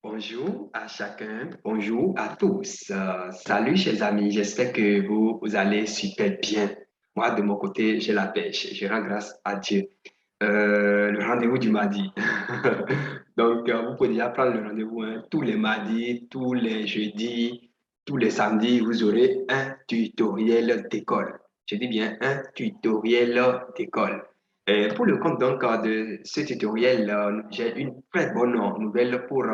Bonjour à chacun, bonjour à tous. Salut chers amis, j'espère que vous allez super bien. Moi, de mon côté, j'ai la pêche. Je rends grâce à Dieu. Le rendez-vous du mardi. Donc, vous pouvez déjà prendre le rendez-vous hein, tous les mardis, tous les jeudis, tous les samedis, vous aurez un tutoriel d'école. Je dis bien un tutoriel d'école. Et pour le compte donc de ce tutoriel, j'ai une très bonne nouvelle pour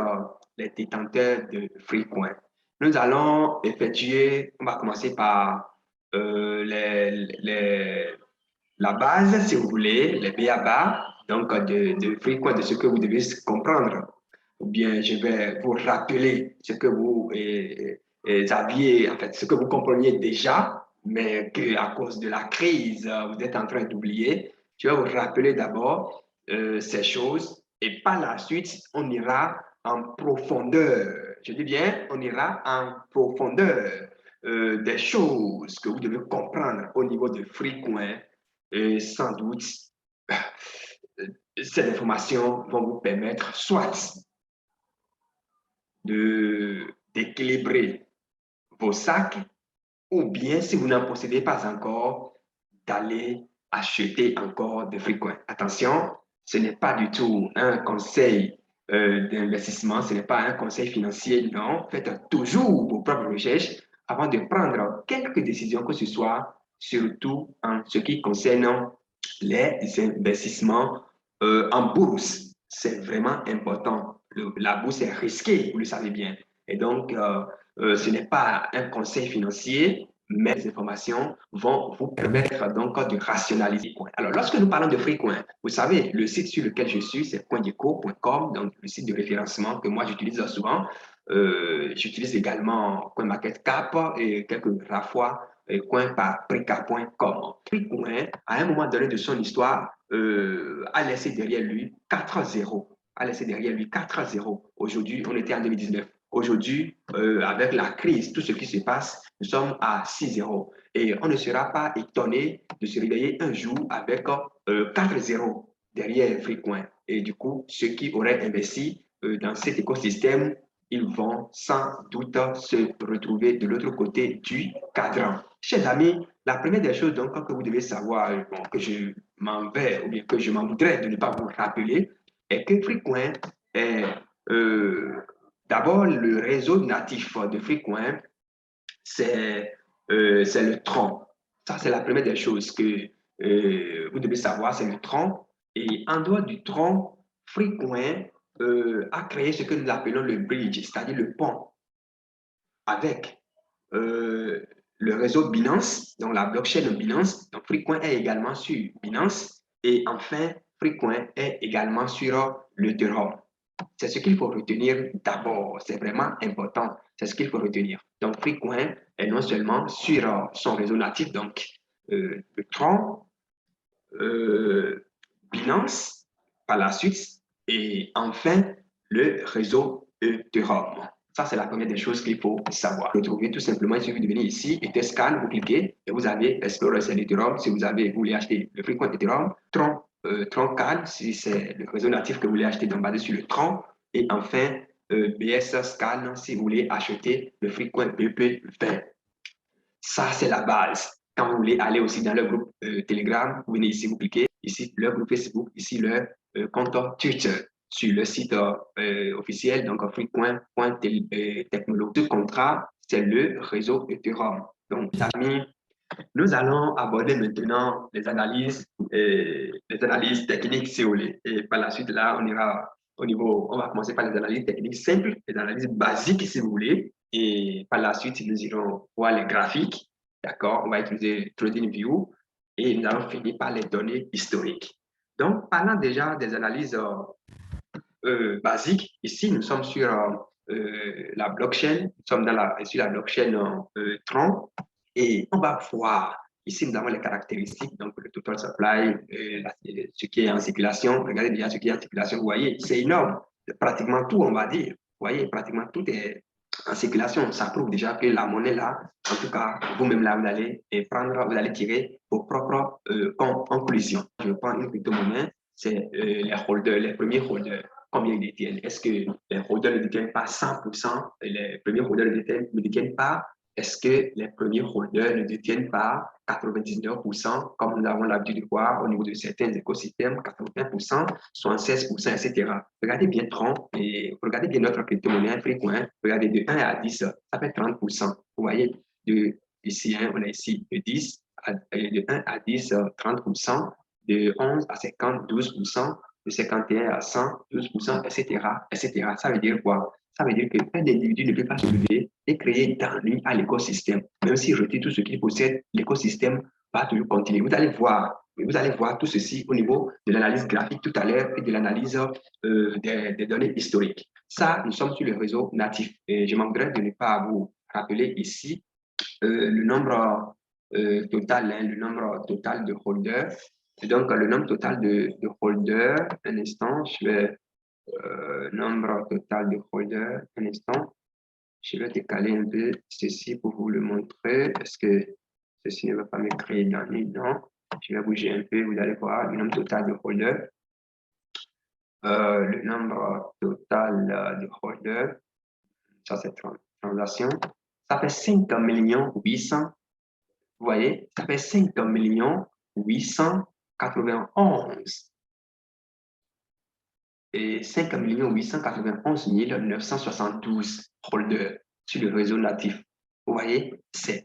les détenteurs de FreeCoin. Nous allons effectuer, on va commencer par la base, si vous voulez, les b.a.-ba, donc de FreeCoin, de ce que vous devez comprendre. Ou bien je vais vous rappeler ce que vous aviez, en fait, ce que vous compreniez déjà, mais qu'à cause de la crise, vous êtes en train d'oublier. Je vais vous rappeler d'abord ces choses et par la suite, on ira en profondeur. Je dis bien, on ira en profondeur des choses que vous devez comprendre au niveau de FreeCoin. Et sans doute, ces informations vont vous permettre soit d'équilibrer vos sacs ou bien, si vous n'en possédez pas encore, d'aller acheter encore de FreeCoin. Attention, ce n'est pas du tout un conseil d'investissement, ce n'est pas un conseil financier, non. Faites toujours vos propres recherches avant de prendre quelques décisions que ce soit, surtout en ce qui concerne les investissements en bourse. C'est vraiment important. La bourse est risquée, vous le savez bien. Et donc, ce n'est pas un conseil financier, mais les informations vont vous permettre donc de rationaliser. Alors, lorsque nous parlons de FreeCoin, vous savez, le site sur lequel je suis, c'est coindeco.com, donc le site de référencement que moi j'utilise souvent. J'utilise également CoinMarketCap et quelques fois coinpaprika.com. FreeCoin, à un moment donné de son histoire, a laissé derrière lui 4-0. A laissé derrière lui 4-0. Aujourd'hui, on était en 2019. Aujourd'hui, avec la crise, tout ce qui se passe, nous sommes à 6-0. Et on ne sera pas étonné de se réveiller un jour avec 4-0 derrière FreeCoin. Et du coup, ceux qui auraient investi dans cet écosystème, ils vont sans doute se retrouver de l'autre côté du cadran. Chers amis, la première des choses donc, que vous devez savoir, bon, que je m'en vais ou bien que je m'en voudrais de ne pas vous rappeler, est que FreeCoin est d'abord le réseau natif de FreeCoin, c'est le tronc. Ça, c'est la première des choses que vous devez savoir, c'est le tronc. Et en dehors du tronc, FreeCoin a créé ce que nous appelons le bridge, c'est-à-dire le pont avec le réseau Binance, donc la blockchain Binance. Donc FreeCoin est également sur Binance. Et enfin, FreeCoin est également sur l'Ethereum. C'est ce qu'il faut retenir d'abord. C'est vraiment important. C'est ce qu'il faut retenir. Donc, FreeCoin est non seulement sur son réseau natif, donc le Tron, Binance par la suite, et enfin le réseau Ethereum. Ça, c'est la première des choses qu'il faut savoir. Retrouvez tout simplement, il suffit de venir ici, Etherscan, vous cliquez et vous avez Explorer c'est l'Ethereum. Si vous voulez acheter le FreeCoin Ethereum, Troncal, si c'est le réseau natif que vous voulez acheter, donc basé sur le Tron. Et enfin, BS Scan, si vous voulez acheter le FreeCoin BP20. Ça, c'est la base. Quand vous voulez aller aussi dans le groupe Telegram, vous venez ici, vous cliquez. Ici, le groupe Facebook, ici, le compte Twitter sur le site officiel, donc free.technologie. Ce contrat, c'est le réseau Ethereum. Donc, amis, nous allons aborder maintenant les analyses techniques, si vous voulez. Et par la suite, là, on ira au niveau, on va commencer par les analyses techniques simples, les analyses basiques, si vous voulez. Et par la suite, nous irons voir les graphiques. D'accord? On va utiliser TradingView et nous allons finir par les données historiques. Donc, parlant déjà des analyses basiques, ici, nous sommes sur la blockchain, nous sommes sur la blockchain Tron et on va voir, ici, nous avons les caractéristiques, donc le total supply, ce qui est en circulation. Regardez bien ce qui est en circulation, vous voyez, c'est énorme. Pratiquement tout, on va dire. Vous voyez, pratiquement tout est en circulation. Ça prouve déjà que la monnaie là, en tout cas, vous-même là, vous allez prendre, vous allez tirer vos propres conclusions. Je prends une crypto-monnaie, c'est les holders, les premiers holders. Combien ils détiennent? Est-ce que les holders ne détiennent pas 100%? Les premiers holders ne détiennent pas? Est-ce que les premiers holders ne détiennent pas 99%, comme nous avons l'habitude de voir au niveau de certains écosystèmes, 80%, 76%, etc. Regardez bien Tron et regardez bien notre crypto-monnaie Freecoin. Regardez de 1 à 10, ça fait 30%. Vous voyez, de ici, hein, on a ici de 10 de 1 à 10, 30%, de 11 à 50, 12%, de 51 à 100, 12%, etc., etc. Ça veut dire quoi? Ça veut dire qu'un individu ne peut pas se lever et créer d'ennui à l'écosystème. Même s'il retire tout ce qu'il possède, l'écosystème va toujours continuer. Vous allez voir tout ceci au niveau de l'analyse graphique tout à l'heure et de l'analyse des données historiques. Ça, nous sommes sur le réseau natif. Et je manquerai de ne pas vous rappeler ici le nombre total, hein, le nombre total de holders. Et donc, le nombre total de holders, un instant, je vais nombre total de holders, un instant. Je vais décaler un peu ceci pour vous le montrer. Est-ce que ceci ne va pas me créer d'ennui? Non. Je vais bouger un peu, vous allez voir le nombre total de holders. Le nombre total de holders, ça c'est transaction, ça fait 5 800. Vous voyez, ça fait 5 891 et 5 891 972 holders sur le réseau natif. Vous voyez, c'est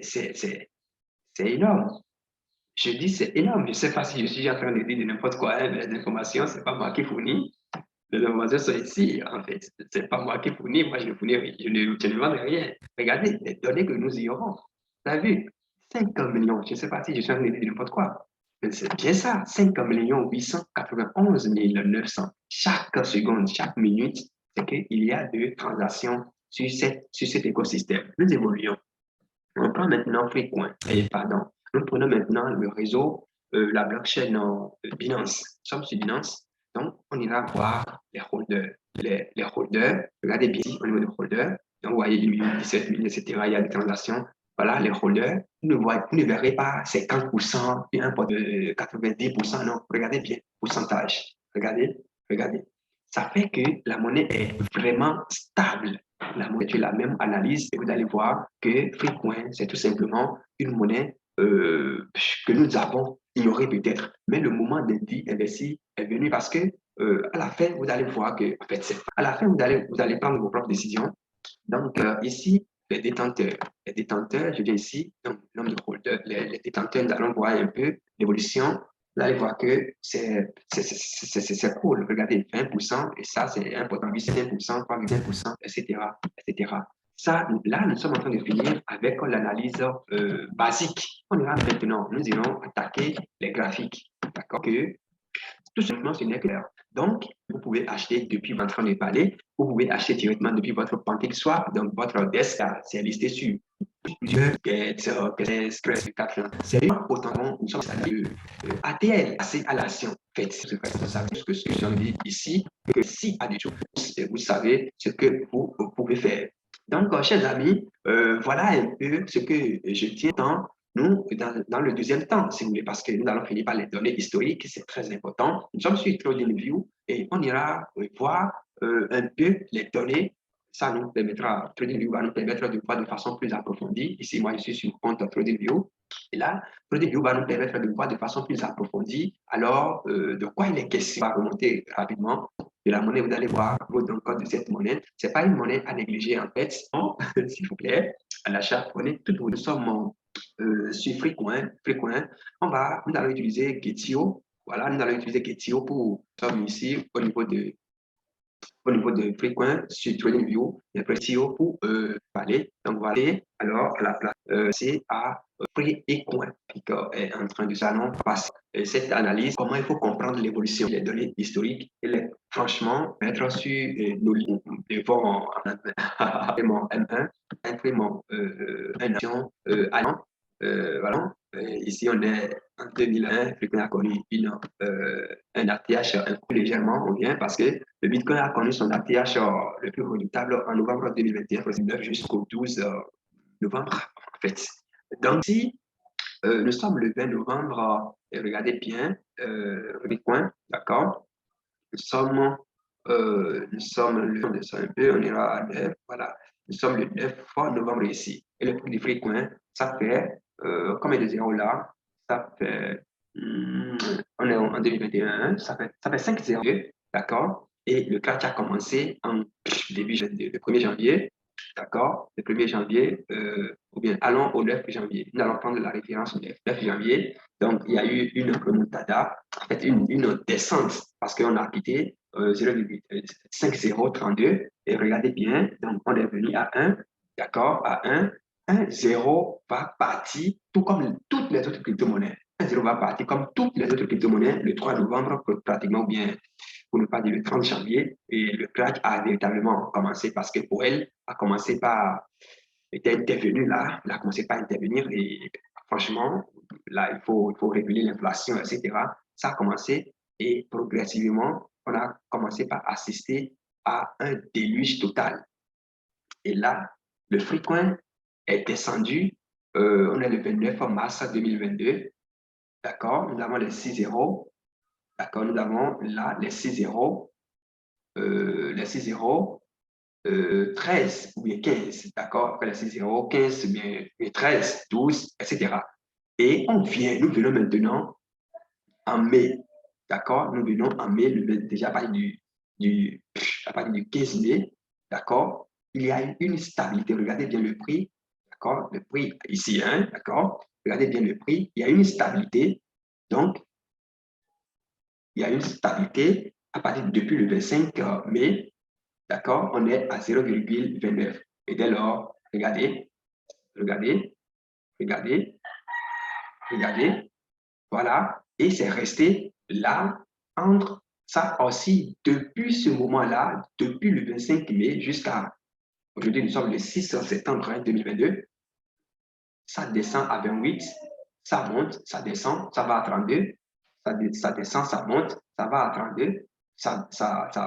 énorme. Je dis c'est énorme. Je ne sais pas si je suis en train de dire n'importe quoi, hein, mais les informations, ce n'est pas moi qui fournis. Les informations sont ici, en fait. Ce n'est pas moi qui fournis. Moi, je ne fournis rien. Je ne vends rien. Regardez les données que nous y aurons. Vous avez vu? 50 millions. Je ne sais pas si je suis en train de dire n'importe quoi. Mais c'est bien ça. 50 891 900. Chaque seconde, chaque minute, c'est qu'il y a deux transactions sur cet écosystème. Nous évoluons. On prend maintenant Freecoin. Pardon. Nous prenons maintenant le réseau, la blockchain Binance. Nous sommes sur Binance. Donc, on ira voir les holders. Les holders, regardez bien ici au niveau des holders. Donc, vous voyez 10 000, 17 000, etc. Il y a des transactions. Voilà, les holders. Vous ne verrez pas 50%, puis un de 90%. Non, regardez bien, pourcentage. Regardez, regardez. Ça fait que la monnaie est vraiment stable. La monnaie est la même analyse et vous allez voir que Freecoin, c'est tout simplement une monnaie que nous avons ignorée peut-être. Mais le moment d'investir est venu parce que à la fin, vous allez voir que, en fait, à la fin, vous allez prendre vos propres décisions. Donc, ici, les détenteurs, je viens ici, donc, nombre de holders, les détenteurs, nous allons voir un peu l'évolution. Vous allez voir que c'est cool. Regardez, 20%, et ça, c'est important. 5%, 3,5%, etc., etc. Ça, là, nous sommes en train de finir avec l'analyse basique. On ira maintenant, nous irons attaquer les graphiques. D'accord? Que tout simplement, ce n'est clair. Donc, vous pouvez acheter depuis votre train de parler, vous pouvez acheter directement depuis votre Pantech Swap, donc votre desk, c'est listé sur plusieurs c'est autant nous sommes ATL, assez à l'action. Faites ce que je viens de dire ici, que si à du tout, vous savez ce que vous pouvez faire. Donc, chers amis, voilà un peu ce que je tiens nous, dans le deuxième temps, si vous voulez, parce que nous allons finir par les données historiques, c'est très important. Nous sommes sur TradingView et on ira voir un peu les données. Ça nous permettra, TradingView va nous permettre de voir de façon plus approfondie. Ici, moi, je suis sur le compte TradingView. Et là, TradingView va nous permettre de voir de façon plus approfondie. Alors, de quoi il est question? On va remonter rapidement de la monnaie. Vous allez voir votre code de cette monnaie. Ce n'est pas une monnaie à négliger, en fait. Non, s'il vous plaît, à l'achat, prenez toutes vos sommes sur Freecoin, nous allons utiliser Getio. Voilà, nous allons utiliser Getio pour, comme ici, au niveau de Freecoin, sur TradingView, et après Getio pour parler. Donc, voilà. Alors, à la place, c'est à Freecoin qui est en train de s'annoncer. Cette analyse, comment il faut comprendre l'évolution des données historiques. Franchement, mettre sur nos lignes devant mon M1, imprimant un action allant voilà. Ici, on est en 2001, Bitcoin a connu un ATH un peu légèrement, ou bien parce que le Bitcoin a connu son ATH le plus redoutable en novembre 2021, jusqu'au 12 novembre, en fait. Donc, si nous sommes le 20 novembre, et regardez bien, Bitcoin, d'accord? Nous sommes le descend un peu, on ira à 9, voilà. Nous sommes le 9 novembre ici. Et le prix du Bitcoin, ça fait combien de zéros là? Ça fait, on est en 2021, ça fait 5 zéros, d'accord? Et le crash a commencé en le 1er janvier, d'accord? Le 1er janvier, ou bien allons au 9 janvier. Nous allons prendre la référence au 9 janvier. Donc, il y a eu une remontada, en fait, une descente, parce qu'on a quitté 0,5032. Et regardez bien, donc on est venu à 1, d'accord, à 1. 1, 0 va partir, tout comme toutes les autres crypto-monnaies. 1, 0 va partir comme toutes les autres crypto-monnaies le 3 novembre, pratiquement bien, pour ne pas dire le 30 janvier. Et le crash a véritablement commencé parce que pour elle, a commencé par, était intervenu là, il a commencé par intervenir et franchement, là, il faut réguler l'inflation, etc. Ça a commencé et progressivement, on a commencé par assister à un déluge total. Et là, le Freecoin est descendu. On est le 29 mars 2022. D'accord? Nous avons les 6 zéros. D'accord? Nous avons là les 6 zéros. Les 6 zéros. 13 ou bien 15, d'accord? Après les 6 zéros, 15, bien 13, 12, etc. Et nous venons maintenant en mai, d'accord? Nous venons en mai, déjà à partir du 15 mai, d'accord? Il y a une stabilité. Regardez bien le prix, d'accord? Le prix ici, hein, d'accord? Regardez bien le prix. Il y a une stabilité. Donc, il y a une stabilité à partir depuis le 25 mai, d'accord? On est à 0,29. Et dès lors, regardez, regardez, regardez, regardez. Voilà. Et c'est resté là entre ça aussi depuis ce moment-là, depuis le 25 mai jusqu'à aujourd'hui, nous sommes le 6 septembre 2022. Ça descend à 28, ça monte, ça descend, ça va à 32, ça descend, ça monte, ça va à 32, ça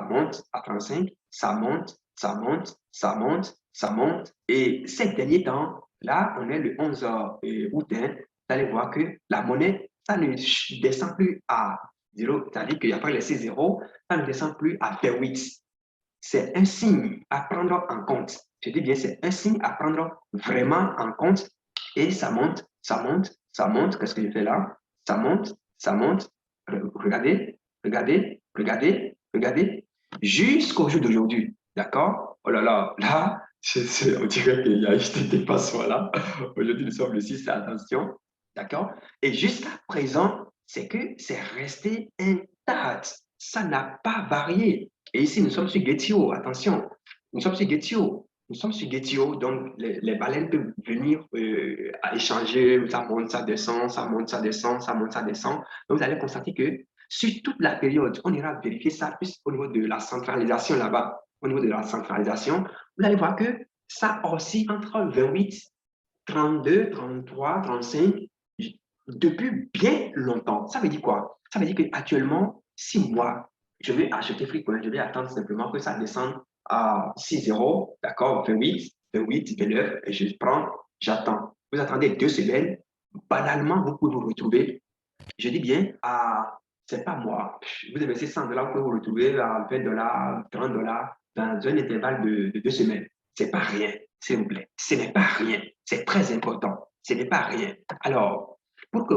monte à 35, ça monte, ça monte, ça monte, ça monte. Et ces derniers temps, là, on est le 11 août, hein, vous allez voir que la monnaie, ça ne descend plus à 0, c'est-à-dire qu'après les 6 zéros, ça ne descend plus à 28. C'est un signe à prendre en compte. Je dis bien, c'est un signe à prendre vraiment en compte. Et ça monte, ça monte, ça monte. Qu'est-ce que je fais là? Ça monte, ça monte. Regardez, regardez, regardez, regardez. Jusqu'au jour d'aujourd'hui. D'accord? Oh là là, là, on dirait qu'il y a juste des passoires là. Aujourd'hui, nous sommes le 6, attention. D'accord? Et jusqu'à présent, c'est que c'est resté intact. Ça n'a pas varié. Et ici, nous sommes sur Getio, attention, nous sommes sur Getio. Nous sommes sur Getio, donc les baleines peuvent venir à échanger, ça monte, ça descend, ça monte, ça descend, ça monte, ça descend. Donc, vous allez constater que sur toute la période, on ira vérifier ça plus au niveau de la centralisation là-bas. Au niveau de la centralisation, vous allez voir que ça oscille entre 28, 32, 33, 35 depuis bien longtemps. Ça veut dire quoi? Ça veut dire qu'actuellement, si moi, je vais acheter Freecoin, je vais attendre simplement que ça descende à 6 euros, d'accord, 28, 28, 29, et je prends, j'attends. Vous attendez 2 semaines, banalement, vous pouvez vous retrouver, je dis bien, c'est pas moi. Vous avez 100 dollars, vous pouvez vous retrouver à 20 dollars, 30 dollars dans un intervalle de 2 semaines. C'est pas rien, s'il vous plaît. Ce n'est pas rien. C'est très important. Ce n'est pas rien. Alors, pour que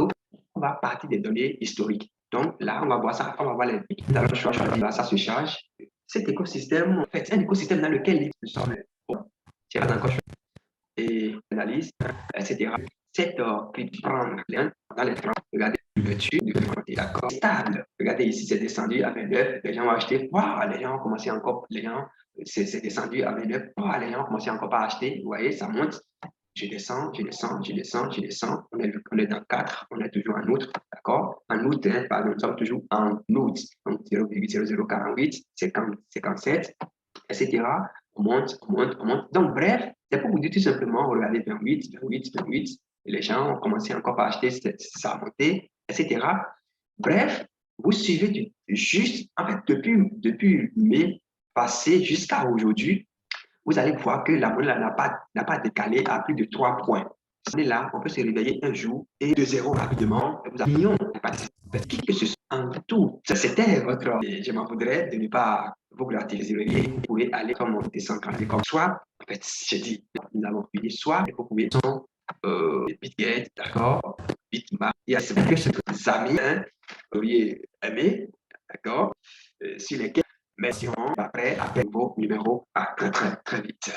on va partir des données historiques. Donc là, on va voir ça, on va voir les nous allons choisir, là, ça se charge. Cet écosystème, en fait, c'est un écosystème dans lequel nous sommes. C'est pas encore et analyse, etc. Cette prend dans les 30, regardez l'ouverture du côté, d'accord, stable. Regardez ici, c'est descendu à 29, les gens ont acheté, wow, les gens ont commencé encore, les gens, c'est descendu à 29, wow, les gens ont commencé encore à acheter, vous voyez, ça monte. Je descends, je descends, je descends, je descends. On est dans 4, on est toujours en août, d'accord? En août, hein, pardon, nous sommes toujours en août. Donc 0,0048, 50, 57, etc. On monte, on monte, on monte. Donc, bref, c'est pour vous dire tout simplement, regardez 28, 28, 28. Et les gens ont commencé encore par acheter, ça a monté, etc. Bref, vous suivez juste, en fait, depuis mai passé jusqu'à aujourd'hui, vous allez voir que la monnaie n'a pas décalé à plus de 3 points. Là, on peut se réveiller un jour et de zéro rapidement, vous avez un million de participants. Qui que ce soit en tout, c'était votre. Et je m'en voudrais de ne pas vous gratifier. Vous pouvez aller comme on décentralisé comme soit, en fait, j'ai dit, nous avons fini, soit vous pouvez son Bitget, d'accord, Bitmap, il y a ce que vos amis, hein, vous pourriez aimer, d'accord, sur lesquels, mais si on après, appelle vos numéros à très, très, très vite.